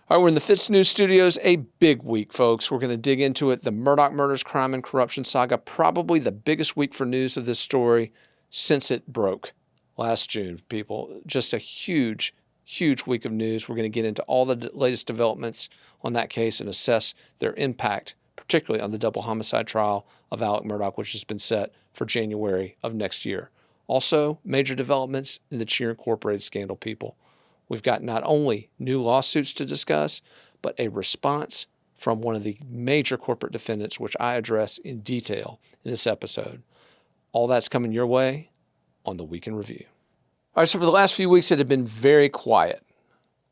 All right, we're in the FITSNews studios. A big week, folks. We're going to dig into it. The Murdaugh murders, crime, and corruption saga. Probably the biggest week for news of this story since it broke last June, people. Just a huge, huge week of news. We're going to get into all the latest developments on that case and assess their impact, particularly on the double homicide trial of Alec Murdaugh, which has been set for January of next year. Also, major developments in the Cheer Incorporated scandal, people. We've got not only new lawsuits to discuss, but a response from one of the major corporate defendants, which I address in detail in this episode. All that's coming your way on the Week in Review. All right, so for the last few weeks, it had been very quiet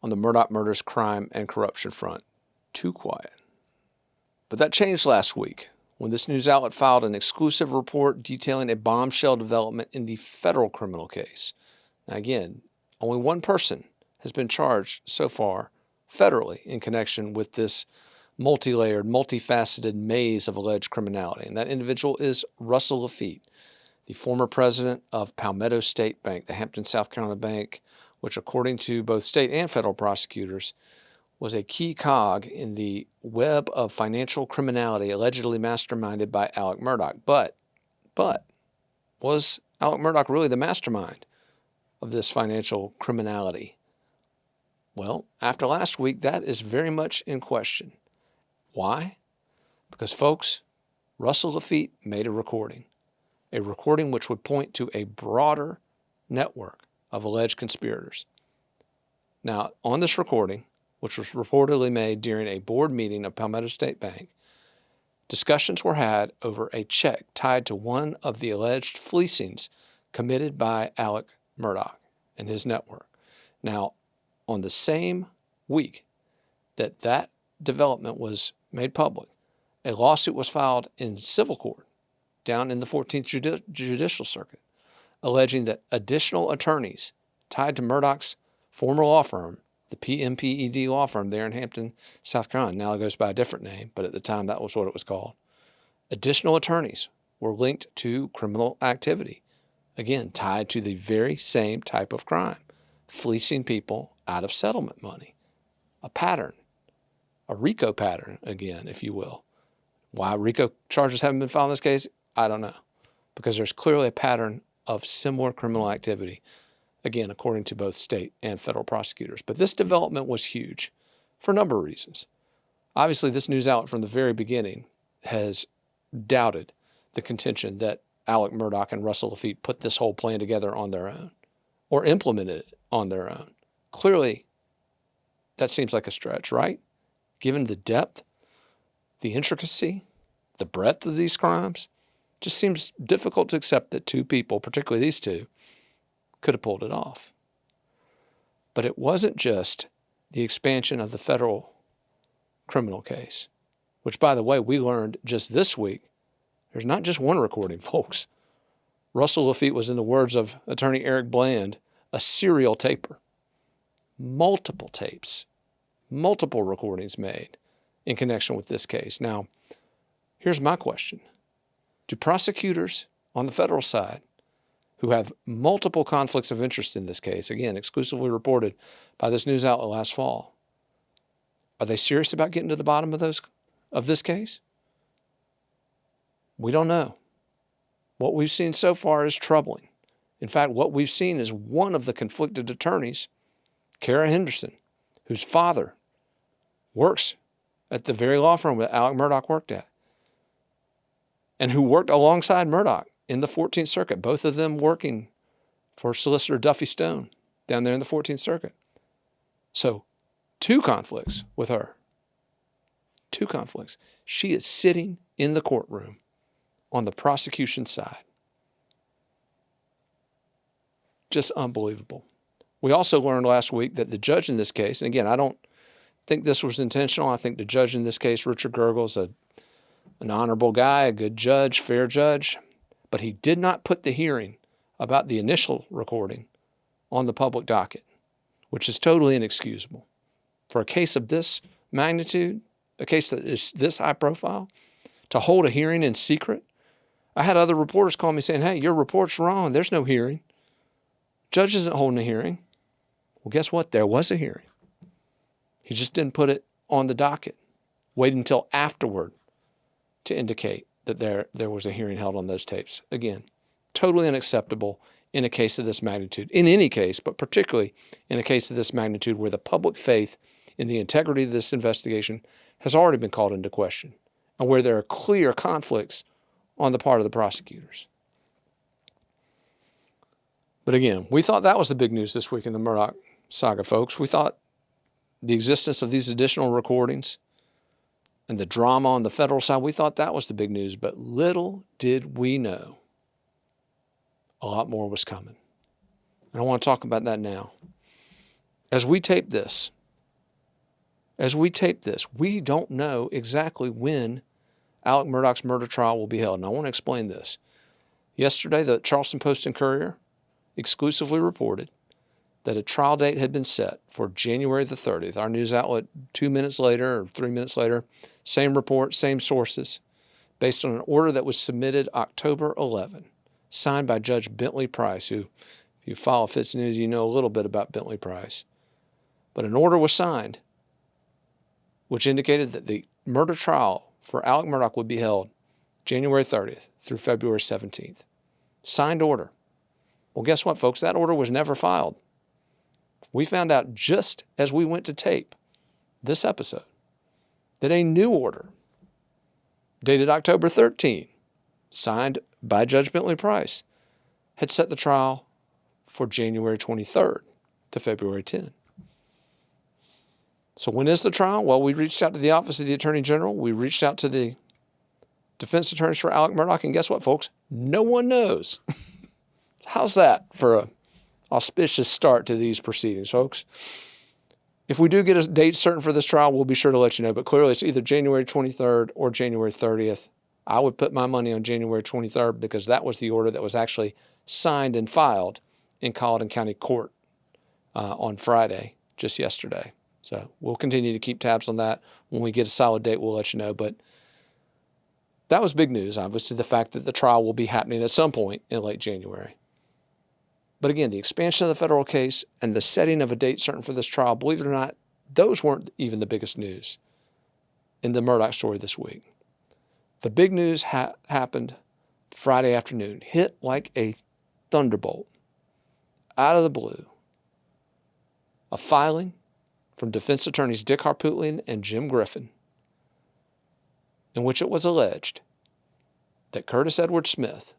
on the Murdaugh murders, crime, and corruption front. Too quiet. But that changed last week when this news outlet filed an exclusive report detailing a bombshell development in the federal criminal case. Now, again, only one person has been charged so far federally in connection with this multi-layered, multifaceted maze of alleged criminality. And that individual is Russell Laffitte, the former president of Palmetto State Bank, the Hampton, South Carolina bank, which according to both state and federal prosecutors was a key cog in the web of financial criminality allegedly masterminded by Alec Murdaugh. But was Alec Murdaugh really the mastermind of this financial criminality? Well, after last week, that is very much in question. Why? Because, folks, Russell Laffitte made a recording which would point to a broader network of alleged conspirators. Now, on this recording, which was reportedly made during a board meeting of Palmetto State Bank, discussions were had over a check tied to one of the alleged fleecings committed by Alec Murdaugh and his network. Now, on the same week that development was made public, a lawsuit was filed in civil court down in the 14th Judicial Circuit, alleging that additional attorneys tied to Murdaugh's former law firm, the PMPED law firm there in Hampton, South Carolina, now it goes by a different name, but at the time that was what it was called. Additional attorneys were linked to criminal activity, again, tied to the very same type of crime, fleecing people out of settlement money. A pattern, a RICO pattern, again, if you will. Why RICO charges haven't been filed in this case, I don't know. Because there's clearly a pattern of similar criminal activity, again, according to both state and federal prosecutors. But this development was huge for a number of reasons. Obviously, this news outlet from the very beginning has doubted the contention that Alec Murdaugh and Russell Laffitte put this whole plan together on their own or implemented it on their own. Clearly, that seems like a stretch, right? Given the depth, the intricacy, the breadth of these crimes, just seems difficult to accept that two people, particularly these two, could have pulled it off. But it wasn't just the expansion of the federal criminal case, which, by the way, we learned just this week, there's not just one recording, folks. Russell Laffitte was, in the words of attorney Eric Bland, a serial taper. Multiple tapes, multiple recordings made in connection with this case. Now, here's my question. Do prosecutors on the federal side who have multiple conflicts of interest in this case, again, exclusively reported by this news outlet last fall, are they serious about getting to the bottom of this case? We don't know. What we've seen so far is troubling. In fact, what we've seen is one of the conflicted attorneys, Kara Henderson, whose father works at the very law firm that Alec Murdaugh worked at, and who worked alongside Murdaugh in the 14th Circuit, both of them working for Solicitor Duffy Stone down there in the 14th Circuit. So, two conflicts with her. Two conflicts. She is sitting in the courtroom on the prosecution side. Just unbelievable. We also learned last week that the judge in this case, and again, I don't think this was intentional. I think the judge in this case, Richard Gergel, is an honorable guy, a good judge, fair judge, but he did not put the hearing about the initial recording on the public docket, which is totally inexcusable. For a case of this magnitude, a case that is this high profile, to hold a hearing in secret. I had other reporters call me saying, hey, your report's wrong. There's no hearing. Judge isn't holding a hearing. Well, guess what? There was a hearing. He just didn't put it on the docket. Wait until afterward to indicate that there was a hearing held on those tapes. Again, totally unacceptable in a case of this magnitude. In any case, but particularly in a case of this magnitude where the public faith in the integrity of this investigation has already been called into question and where there are clear conflicts on the part of the prosecutors. But again, we thought that was the big news this week in the Murdaugh saga, folks. We thought the existence of these additional recordings and the drama on the federal side, we thought that was the big news. But little did we know a lot more was coming. And I want to talk about that now. As we tape this, we don't know exactly when Alec Murdaugh's murder trial will be held. And I want to explain this. Yesterday, the Charleston Post and Courier exclusively reported that a trial date had been set for January the 30th. Our news outlet 2 minutes later or 3 minutes later, same report, same sources, based on an order that was submitted October 11, signed by Judge Bentley Price, who, if you follow FITSNews, you know a little bit about Bentley Price. But an order was signed which indicated that the murder trial for Alec Murdaugh would be held January 30th through February 17th. Signed order. Well, guess what, folks? That order was never filed. We found out just as we went to tape this episode that a new order dated October 13, signed by Judge Bentley Price, had set the trial for January 23rd to February 10. So when is the trial? Well, we reached out to the Office of the Attorney General. We reached out to the defense attorneys for Alec Murdaugh, and guess what, folks? No one knows. How's that for an auspicious start to these proceedings, folks? If we do get a date certain for this trial, we'll be sure to let you know. But clearly, it's either January 23rd or January 30th. I would put my money on January 23rd because that was the order that was actually signed and filed in Colleton County Court on Friday, just yesterday. So we'll continue to keep tabs on that. When we get a solid date, we'll let you know. But that was big news, obviously, the fact that the trial will be happening at some point in late January. But again, the expansion of the federal case and the setting of a date certain for this trial, believe it or not, those weren't even the biggest news in the Murdaugh story this week. The big news happened Friday afternoon, hit like a thunderbolt out of the blue. A filing from defense attorneys Dick Harpootlian and Jim Griffin, in which it was alleged that Curtis Edward Smith,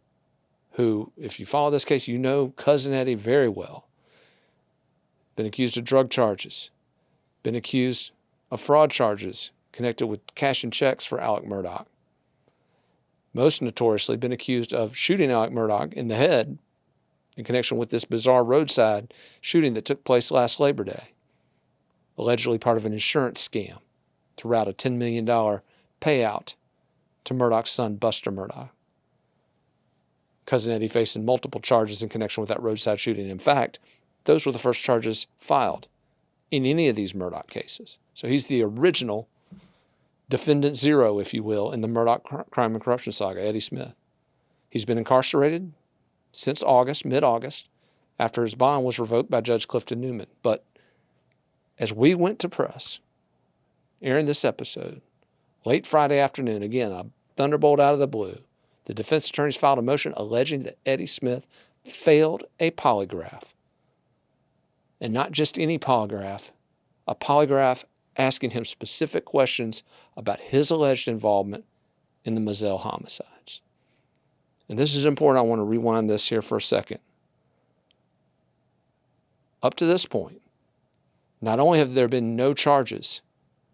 who, if you follow this case, you know Cousin Eddie very well, been accused of drug charges, been accused of fraud charges connected with cashing checks for Alec Murdaugh. Most notoriously been accused of shooting Alec Murdaugh in the head in connection with this bizarre roadside shooting that took place last Labor Day, allegedly part of an insurance scam to route a $10 million payout to Murdaugh's son, Buster Murdaugh. Cousin Eddie facing multiple charges in connection with that roadside shooting. In fact, those were the first charges filed in any of these Murdaugh cases. So he's the original defendant zero, if you will, in the Murdaugh crime and corruption saga, Eddie Smith. He's been incarcerated since August, mid-August, after his bond was revoked by Judge Clifton Newman. But as we went to press, airing this episode, late Friday afternoon, again, a thunderbolt out of the blue, the defense attorneys filed a motion alleging that Eddie Smith failed a polygraph. And not just any polygraph, a polygraph asking him specific questions about his alleged involvement in the Mizell homicides. And this is important. I want to rewind this here for a second. Up to this point, not only have there been no charges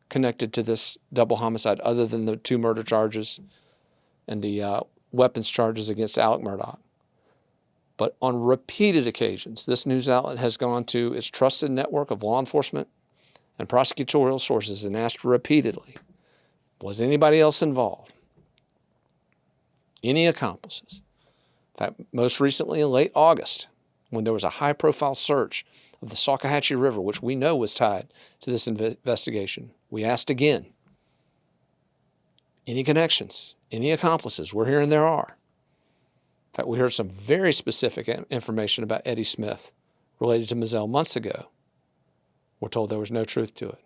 connected to this double homicide other than the 2 murder charges and the weapons charges against Alec Murdaugh, but on repeated occasions, this news outlet has gone to its trusted network of law enforcement and prosecutorial sources and asked repeatedly, was anybody else involved? Any accomplices? In fact, most recently in late August, when there was a high-profile search of the Salkehatchie River, which we know was tied to this investigation, we asked again, any connections, any accomplices? We're hearing there are. In fact, we heard some very specific information about Eddie Smith related to Mizell months ago. We're told there was no truth to it.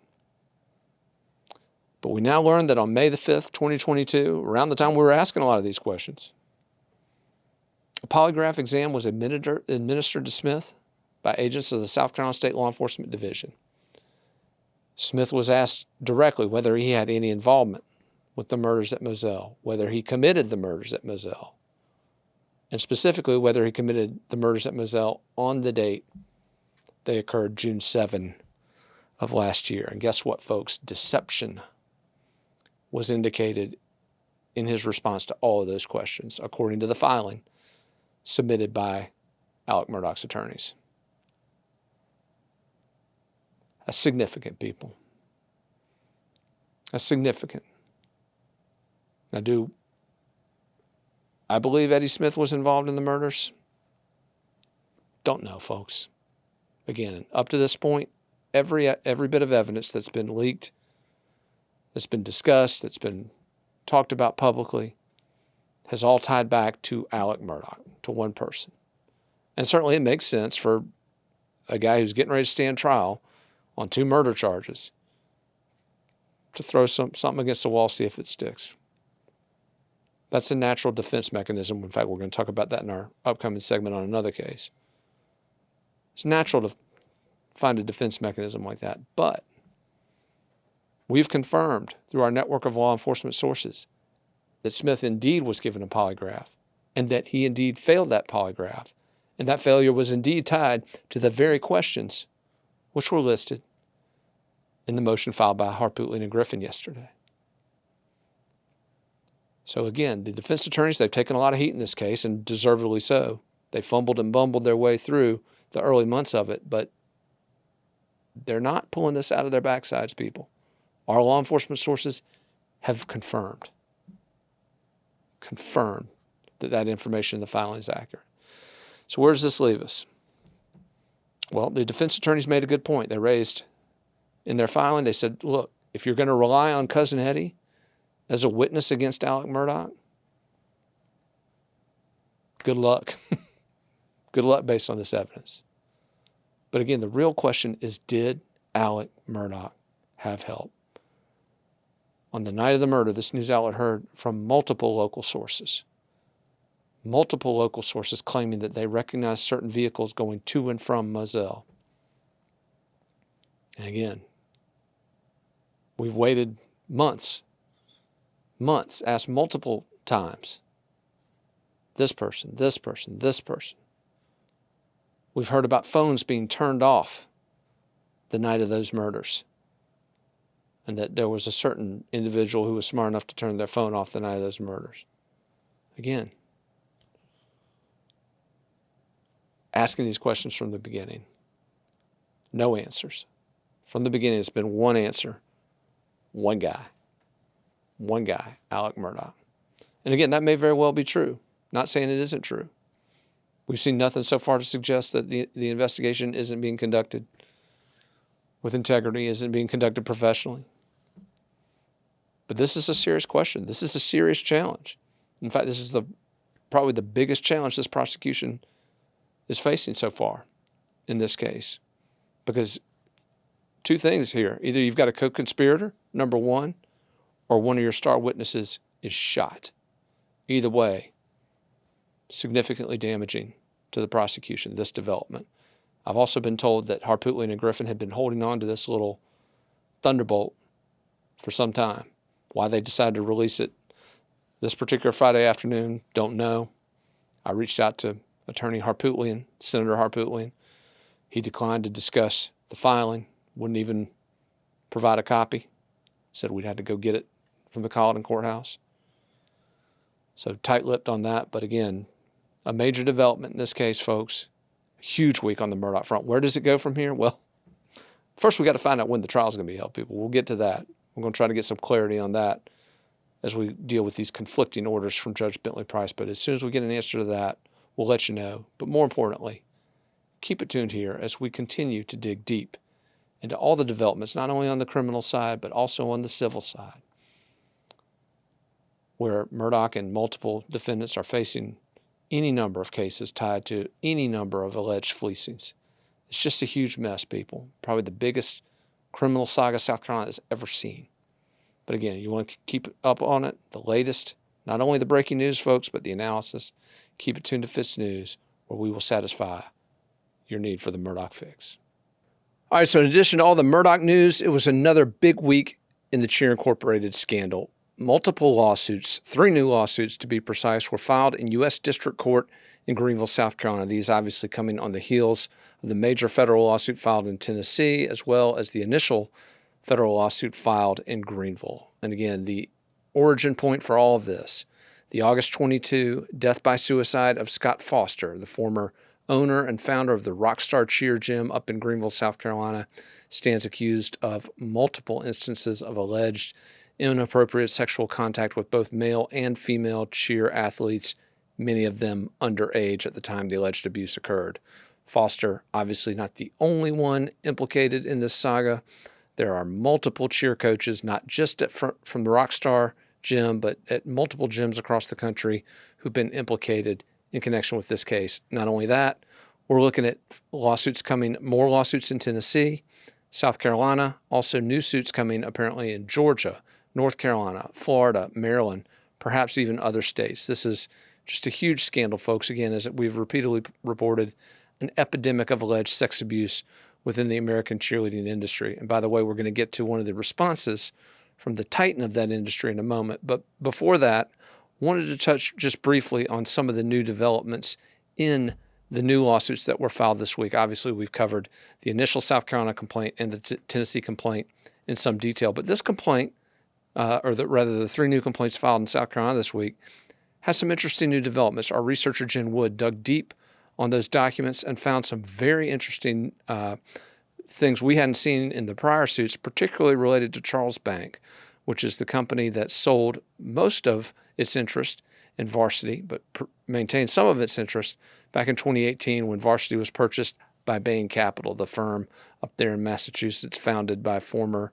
But we now learn that on May the 5th, 2022, around the time we were asking a lot of these questions, a polygraph exam was administered to Smith by agents of the South Carolina State Law Enforcement Division. Smith was asked directly whether he had any involvement with the murders at Moselle, whether he committed the murders at Moselle, and specifically whether he committed the murders at Moselle on the date they occurred, June 7 of last year. And guess what, folks? Deception was indicated in his response to all of those questions, according to the filing submitted by Alec Murdaugh's attorneys. That's significant, people. That's significant. Now, do I believe Eddie Smith was involved in the murders? Don't know, folks. Again, up to this point, every bit of evidence that's been leaked, that's been discussed, that's been talked about publicly, has all tied back to Alec Murdaugh, to one person. And certainly it makes sense for a guy who's getting ready to stand trial on 2 murder charges to throw something against the wall, see if it sticks. That's a natural defense mechanism. In fact, we're going to talk about that in our upcoming segment on another case. It's natural to find a defense mechanism like that. But we've confirmed through our network of law enforcement sources that Smith indeed was given a polygraph and that he indeed failed that polygraph. And that failure was indeed tied to the very questions which were listed in the motion filed by Harpootlian and Griffin yesterday. So again, the defense attorneys, they've taken a lot of heat in this case, and deservedly so. They fumbled and bumbled their way through the early months of it, but they're not pulling this out of their backsides, people. Our law enforcement sources have confirmed that information in the filing is accurate. So where does this leave us? Well, the defense attorneys made a good point. They raised in their filing, they said, look, if you're going to rely on Cousin Eddie as a witness against Alec Murdaugh, good luck. Good luck based on this evidence. But again, the real question is, did Alec Murdaugh have help? On the night of the murder, this news outlet heard from multiple local sources claiming that they recognized certain vehicles going to and from Moselle. And again, we've waited months, asked multiple times, this person. We've heard about phones being turned off the night of those murders, and that there was a certain individual who was smart enough to turn their phone off the night of those murders. Again, asking these questions from the beginning. No answers. From the beginning, it's been one answer. One guy, Alec Murdaugh. And again, that may very well be true. Not saying it isn't true. We've seen nothing so far to suggest that the investigation isn't being conducted with integrity, isn't being conducted professionally. But this is a serious question. This is a serious challenge. In fact, this is probably the biggest challenge this prosecution is facing so far in this case. Because 2 things here. Either you've got a co-conspirator, number 1, or one of your star witnesses is shot. Either way, significantly damaging to the prosecution, this development. I've also been told that Harpootlian and Griffin had been holding on to this little thunderbolt for some time. Why they decided to release it this particular Friday afternoon, don't know. I reached out to Attorney Harpootlian, Senator Harpootlian. He declined to discuss the filing, wouldn't even provide a copy. Said we'd had to go get it from the Colleton Courthouse. So tight-lipped on that, but again, a major development in this case, folks. A huge week on the Murdaugh front. Where does it go from here? Well, first we got to find out when the trial is going to be held, people. We'll get to that. We're going to try to get some clarity on that as we deal with these conflicting orders from Judge Bentley Price. But as soon as we get an answer to that, we'll let you know. But more importantly, keep it tuned here as we continue to dig deep into all the developments, not only on the criminal side, but also on the civil side, where Murdaugh and multiple defendants are facing any number of cases tied to any number of alleged fleecings. It's just a huge mess, people. Probably the biggest criminal saga South Carolina has ever seen. But again, you want to keep up on it, the latest, not only the breaking news, folks, but the analysis. Keep it tuned to FITSNews, where we will satisfy your need for the Murdaugh fix. All right, so in addition to all the Murdaugh news, it was another big week in the Cheer Incorporated scandal. Multiple lawsuits, 3 new lawsuits to be precise, were filed in U.S. District Court in Greenville, South Carolina. These obviously coming on the heels of the major federal lawsuit filed in Tennessee, as well as the initial federal lawsuit filed in Greenville. And again, the origin point for all of this, the August 22 death by suicide of Scott Foster, the former owner and founder of the Rockstar Cheer Gym up in Greenville, South Carolina, stands accused of multiple instances of alleged inappropriate sexual contact with both male and female cheer athletes, many of them underage at the time the alleged abuse occurred. Foster, obviously not the only one implicated in this saga. There are multiple cheer coaches, not just from the Rockstar Gym, but at multiple gyms across the country who've been implicated in connection with this case. Not only that, we're looking at lawsuits coming, more lawsuits in Tennessee, South Carolina, also new suits coming apparently in Georgia, North Carolina, Florida, Maryland, perhaps even other states. This is just a huge scandal, folks. Again, as we've repeatedly reported, an epidemic of alleged sex abuse within the American cheerleading industry. And by the way, we're going to get to one of the responses from the titan of that industry in a moment. But before that, wanted to touch just briefly on some of the new developments in the new lawsuits that were filed this week. Obviously, we've covered the initial South Carolina complaint and the Tennessee complaint in some detail. But this complaint, the 3 new complaints filed in South Carolina this week, has some interesting new developments. Our researcher, Jen Wood, dug deep on those documents and found some very interesting things we hadn't seen in the prior suits, particularly related to Charles Bank, which is the company that sold most of its interest in Varsity, but maintained some of its interest back in 2018 when Varsity was purchased by Bain Capital, the firm up there in Massachusetts, founded by former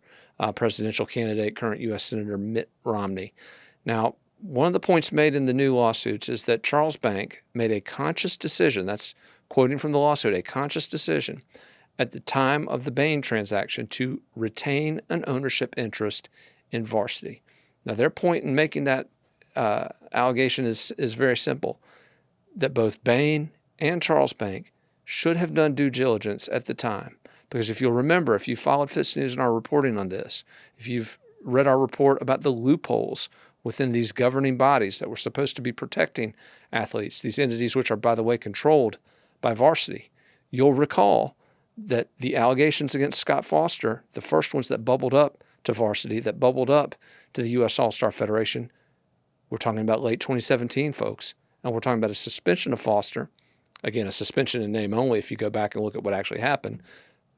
presidential candidate, current U.S. Senator Mitt Romney. Now, one of the points made in the new lawsuits is that Charles Bank made a conscious decision, that's quoting from the lawsuit, a conscious decision at the time of the Bain transaction to retain an ownership interest in Varsity. Now, their point in making that allegation is very simple, that both Bain and Charles Bank should have done due diligence at the time. Because if you'll remember, if you followed FITSNews and our reporting on this, if you've read our report about the loopholes within these governing bodies that were supposed to be protecting athletes, these entities which are, by the way, controlled by Varsity, you'll recall that the allegations against Scott Foster, the first ones that bubbled up to Varsity, that bubbled up to the U.S. All-Star Federation, we're talking about late 2017, folks. And we're talking about a suspension of Foster. Again, a suspension in name only if you go back and look at what actually happened.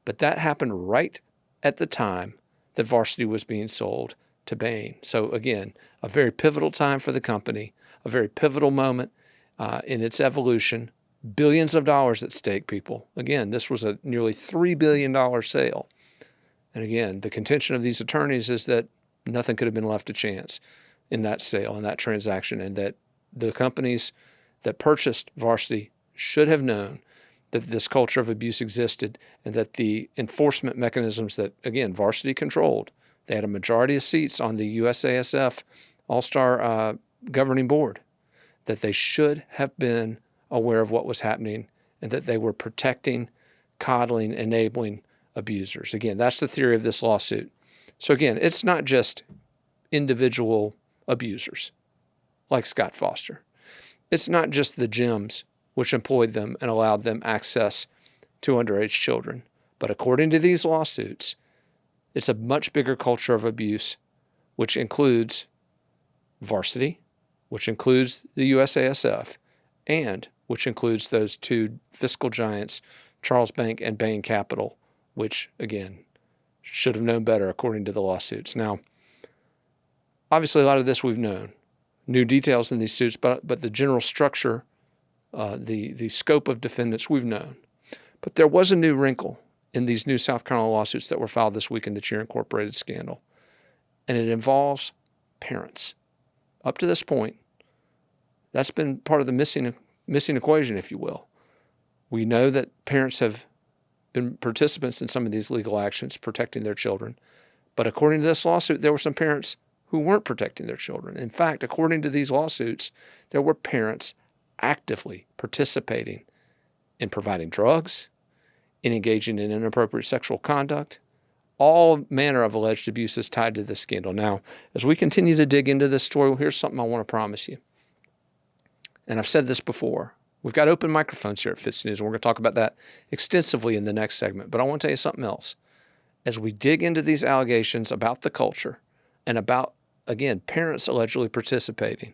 But that happened right at the time that Varsity was being sold to Bain. So again, a very pivotal time for the company, a very pivotal moment in its evolution. Billions of dollars at stake, people. Again, this was a nearly $3 billion sale. And again, the contention of these attorneys is that nothing could have been left to chance in that sale, in that transaction, and that the companies that purchased Varsity should have known that this culture of abuse existed and that the enforcement mechanisms that, again, Varsity controlled, they had a majority of seats on the USASF All-Star governing board, that they should have been aware of what was happening and that they were protecting, coddling, enabling abusers. Again, that's the theory of this lawsuit. So again, it's not just individual abusers like Scott Foster. It's not just the gyms which employed them and allowed them access to underage children. But according to these lawsuits, it's a much bigger culture of abuse, which includes Varsity, which includes the USASF, and which includes those 2 fiscal giants, Charles Bank and Bain Capital, which, again, should have known better according to the lawsuits. Now, obviously, a lot of this we've known. New details in these suits, but the general structure, the scope of defendants we've known. But there was a new wrinkle in these new South Carolina lawsuits that were filed this week in the Cheer Incorporated scandal, and it involves parents. Up to this point, that's been part of the missing equation, if you will. We know that parents have been participants in some of these legal actions protecting their children. But according to this lawsuit, there were some parents who weren't protecting their children. In fact, according to these lawsuits, there were parents actively participating in providing drugs, in engaging in inappropriate sexual conduct, all manner of alleged abuses tied to this scandal. Now, as we continue to dig into this story, well, here's something I want to promise you. And I've said this before. We've got open microphones here at FITSNews, and we're going to talk about that extensively in the next segment. But I want to tell you something else. As we dig into these allegations about the culture and about, again, parents allegedly participating,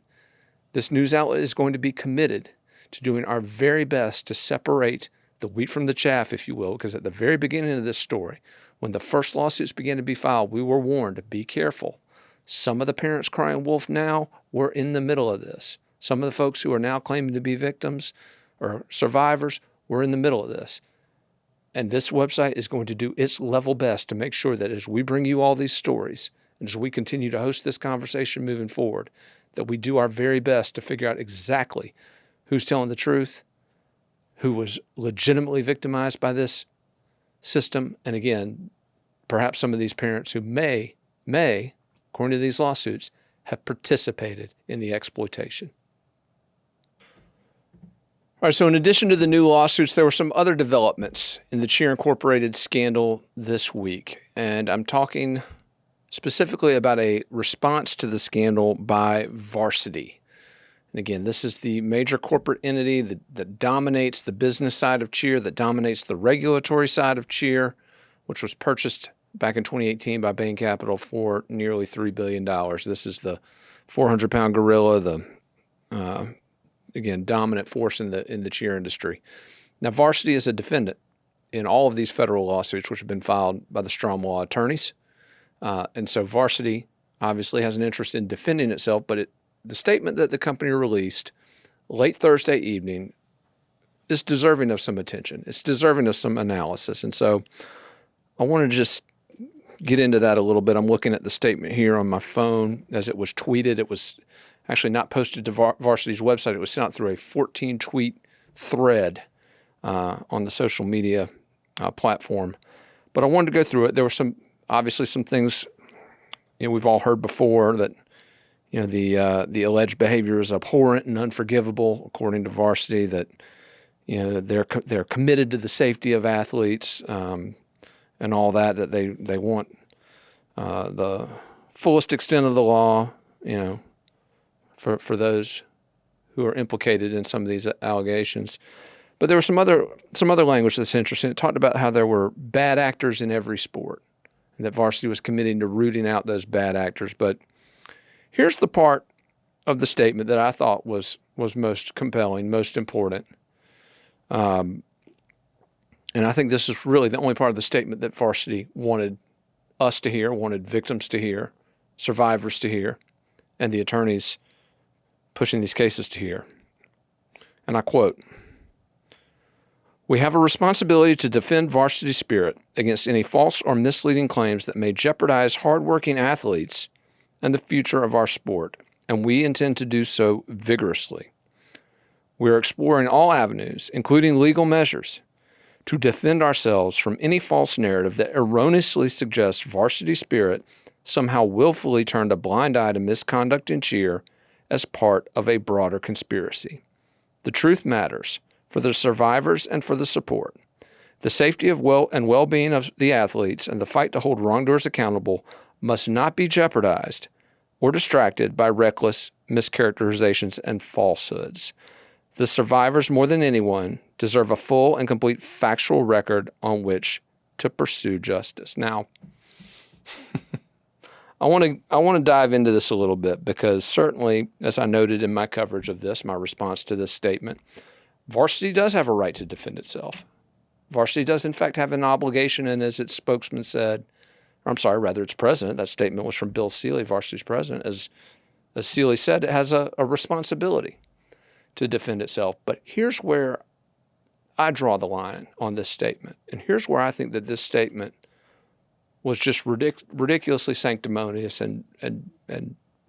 this news outlet is going to be committed to doing our very best to separate the wheat from the chaff, if you will, because at the very beginning of this story, when the first lawsuits began to be filed, we were warned to be careful. Some of the parents crying wolf now were in the middle of this. Some of the folks who are now claiming to be victims or survivors were in the middle of this. And this website is going to do its level best to make sure that as we bring you all these stories and as we continue to host this conversation moving forward, that we do our very best to figure out exactly who's telling the truth, who was legitimately victimized by this system, and again, perhaps some of these parents who may, according to these lawsuits, have participated in the exploitation. All right, so in addition to the new lawsuits, there were some other developments in the Cheer Incorporated scandal this week, and I'm talking specifically about a response to the scandal by Varsity. And again, this is the major corporate entity that dominates the business side of Cheer, that dominates the regulatory side of Cheer, which was purchased back in 2018 by Bain Capital for nearly $3 billion. This is the 400-pound gorilla, the again, dominant force in the cheer industry. Now, Varsity is a defendant in all of these federal lawsuits, which have been filed by the Strom Law attorneys. And so Varsity obviously has an interest in defending itself, but the statement that the company released late Thursday evening is deserving of some attention. It's deserving of some analysis. And so I want to just get into that a little bit. I'm looking at the statement here on my phone as it was tweeted. It was actually not posted to Varsity's website. It was sent out through a 14-tweet thread on the social media platform. But I wanted to go through it. There were obviously some things we've all heard before that the alleged behavior is abhorrent and unforgivable, according to Varsity. That they're committed to the safety of athletes and all that. That they want the fullest extent of the law. For those who are implicated in some of these allegations. But there was some other language that's interesting. It talked about how there were bad actors in every sport, and that Varsity was committing to rooting out those bad actors. But here's the part of the statement that I thought was most compelling, most important. And I think this is really the only part of the statement that Varsity wanted us to hear, wanted victims to hear, survivors to hear, and the attorneys pushing these cases to hear. And I quote, "We have a responsibility to defend Varsity's spirit against any false or misleading claims that may jeopardize hardworking athletes and the future of our sport, and we intend to do so vigorously. We are exploring all avenues, including legal measures, to defend ourselves from any false narrative that erroneously suggests Varsity Spirit somehow willfully turned a blind eye to misconduct in cheer as part of a broader conspiracy. The truth matters for the survivors and for the support. The safety of well-being of the athletes and the fight to hold wrongdoers accountable must not be jeopardized or distracted by reckless mischaracterizations and falsehoods. The survivors, more than anyone, deserve a full and complete factual record on which to pursue justice." Now, I want to dive into this a little bit because certainly, as I noted in my coverage of this, my response to this statement, Varsity does have a right to defend itself. Varsity does, in fact, have an obligation, and as its spokesman said, its president, that statement was from Bill Seeley, Varsity's president, as Seeley said, it has a responsibility to defend itself. But here's where I draw the line on this statement, and here's where I think that this statement was just ridiculously sanctimonious and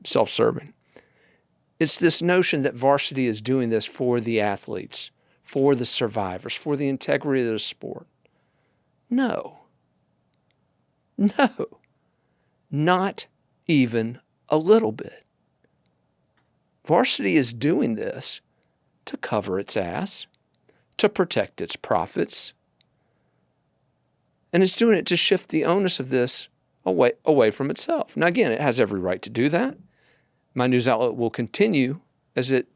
self-serving. It's this notion that Varsity is doing this for the athletes, for the survivors, for the integrity of the sport. No, not even a little bit. Varsity is doing this to cover its ass, to protect its profits, and it's doing it to shift the onus of this away from itself. Now, again, it has every right to do that. My news outlet will continue, as it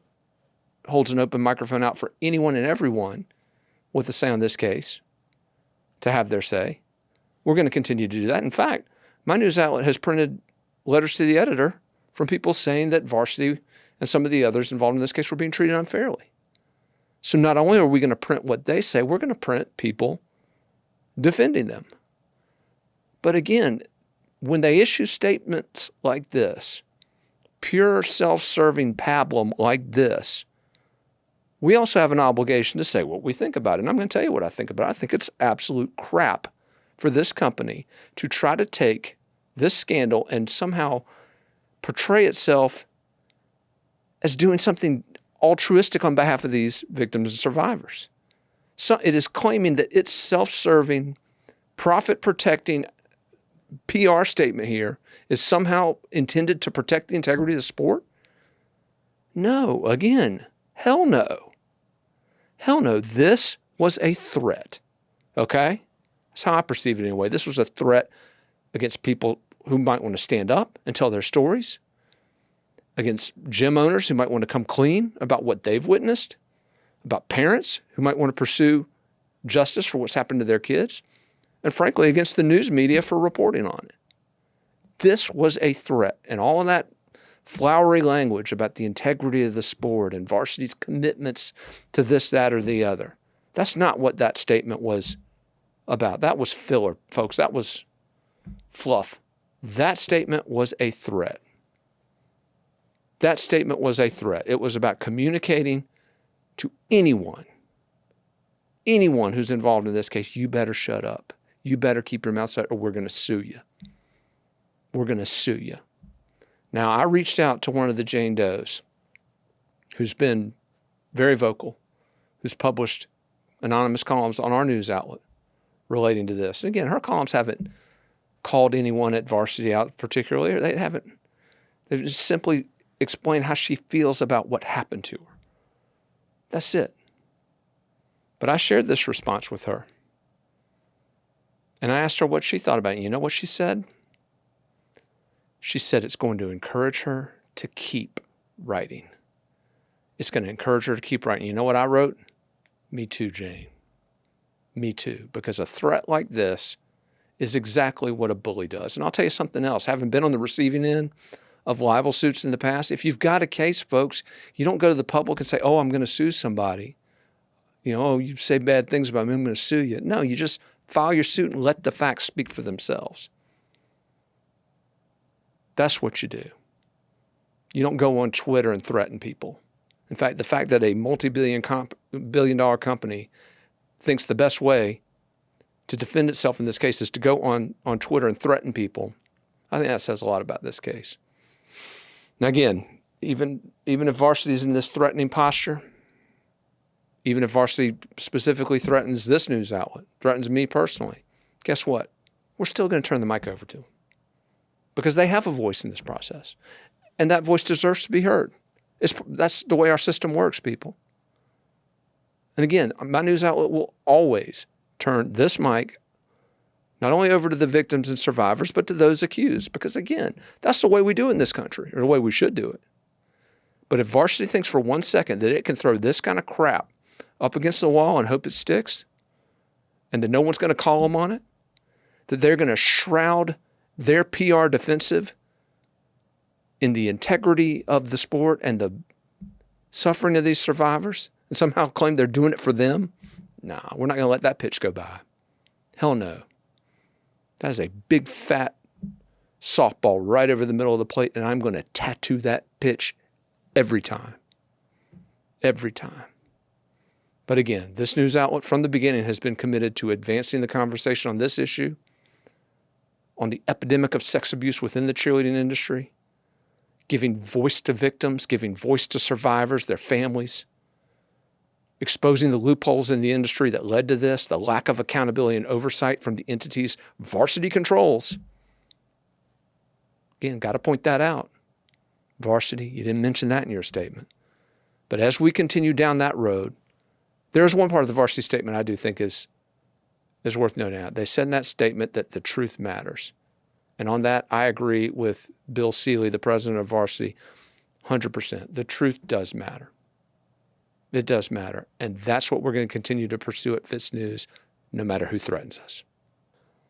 holds an open microphone out for anyone and everyone with a say on this case, to have their say. We're going to continue to do that. In fact, my news outlet has printed letters to the editor from people saying that Varsity and some of the others involved in this case were being treated unfairly. So not only are we going to print what they say, we're going to print people defending them. But again, when they issue statements like this, pure self-serving pablum like this, we also have an obligation to say what we think about it. And I'm going to tell you what I think about it. I think it's absolute crap for this company to try to take this scandal and somehow portray itself as doing something altruistic on behalf of these victims and survivors. So it is claiming that its self-serving, profit-protecting PR statement here is somehow intended to protect the integrity of the sport? No, again, hell no. Hell no. This was a threat, okay? That's how I perceive it anyway. This was a threat against people who might want to stand up and tell their stories, against gym owners who might want to come clean about what they've witnessed, about parents who might want to pursue justice for what's happened to their kids, and frankly, against the news media for reporting on it. This was a threat, and all of that flowery language about the integrity of the sport and Varsity's commitments to this, that, or the other. That's not what that statement was about. That was filler, folks. That was fluff. That statement was a threat. That statement was a threat. It was about communicating to anyone who's involved in this case, you better shut up. You better keep your mouth shut or we're going to sue you. We're going to sue you. Now, I reached out to one of the Jane Does who's been very vocal, who's published anonymous columns on our news outlet relating to this. And again, her columns haven't called anyone at Varsity out particularly, or they've just simply explained how she feels about what happened to her. That's it. But I shared this response with her. And I asked her what she thought about it. You know what she said? She said it's going to encourage her to keep writing. It's going to encourage her to keep writing. You know what I wrote? Me too, Jane. Me too. Because a threat like this is exactly what a bully does. And I'll tell you something else. Having been on the receiving end of libel suits in the past, if you've got a case, folks, you don't go to the public and say, oh, I'm going to sue somebody. You know, oh, you say bad things about me, I'm going to sue you. No, you just file your suit and let the facts speak for themselves. That's what you do. You don't go on Twitter and threaten people. In fact, the fact that a multi-billion-dollar company thinks the best way to defend itself in this case is to go on Twitter and threaten people, I think that says a lot about this case. Now again, even if Varsity is in this threatening posture, even if Varsity specifically threatens this news outlet, threatens me personally, guess what? We're still going to turn the mic over to them because they have a voice in this process. And that voice deserves to be heard. That's the way our system works, people. And again, my news outlet will always turn this mic not only over to the victims and survivors, but to those accused. Because again, that's the way we do it in this country, or the way we should do it. But if Varsity thinks for 1 second that it can throw this kind of crap up against the wall and hope it sticks, and that no one's going to call them on it, that they're going to shroud their PR defensive in the integrity of the sport and the suffering of these survivors, and somehow claim they're doing it for them, nah, we're not going to let that pitch go by. Hell no. That is a big, fat softball right over the middle of the plate, and I'm going to tattoo that pitch every time. Every time. But again, this news outlet from the beginning has been committed to advancing the conversation on this issue, on the epidemic of sex abuse within the cheerleading industry, giving voice to victims, giving voice to survivors, their families, exposing the loopholes in the industry that led to this, the lack of accountability and oversight from the entities Varsity controls. Again, got to point that out. Varsity, you didn't mention that in your statement. But as we continue down that road, there's one part of the Varsity statement I do think is worth noting out. They said in that statement that the truth matters. And on that, I agree with Bill Seeley, the president of Varsity, 100%. The truth does matter. It does matter. And that's what we're going to continue to pursue at FITSNews, no matter who threatens us.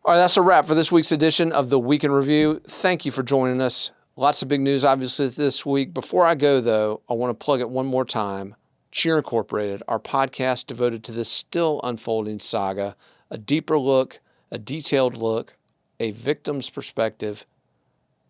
All right, that's a wrap for this week's edition of the Week in Review. Thank you for joining us. Lots of big news, obviously, this week. Before I go, though, I want to plug it one more time. Cheer Incorporated, our podcast devoted to this still unfolding saga, a deeper look, a detailed look, a victim's perspective,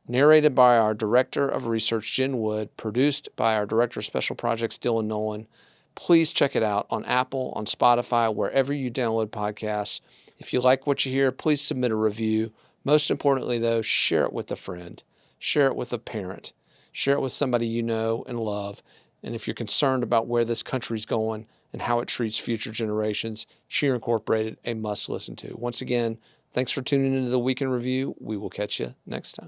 narrated by our Director of Research, Jen Wood, produced by our Director of Special Projects, Dylan Nolan. Please check it out on Apple, on Spotify, wherever you download podcasts. If you like what you hear, please submit a review. Most importantly, though, share it with a friend. Share it with a parent. Share it with somebody you know and love. And if you're concerned about where this country's going and how it treats future generations, Cheer Incorporated, a must listen to. Once again, thanks for tuning into the Week in Review. We will catch you next time.